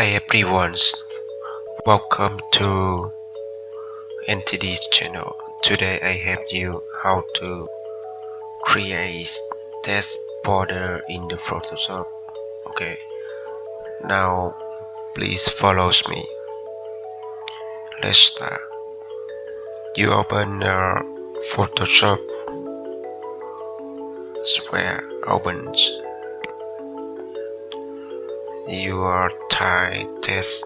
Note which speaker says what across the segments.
Speaker 1: Hi everyone, welcome to NTD's channel. Today I have you how to create text border in the Photoshop. Okay, now please follow me. Let's start. You open Photoshop software, opens your type text.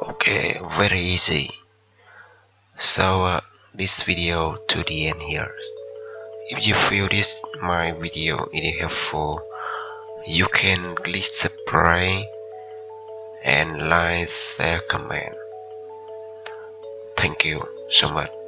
Speaker 1: Okay, very easy. So this video to the end here. If you feel this my video is helpful, you can click subscribe and like, share, comment. Thank you so much.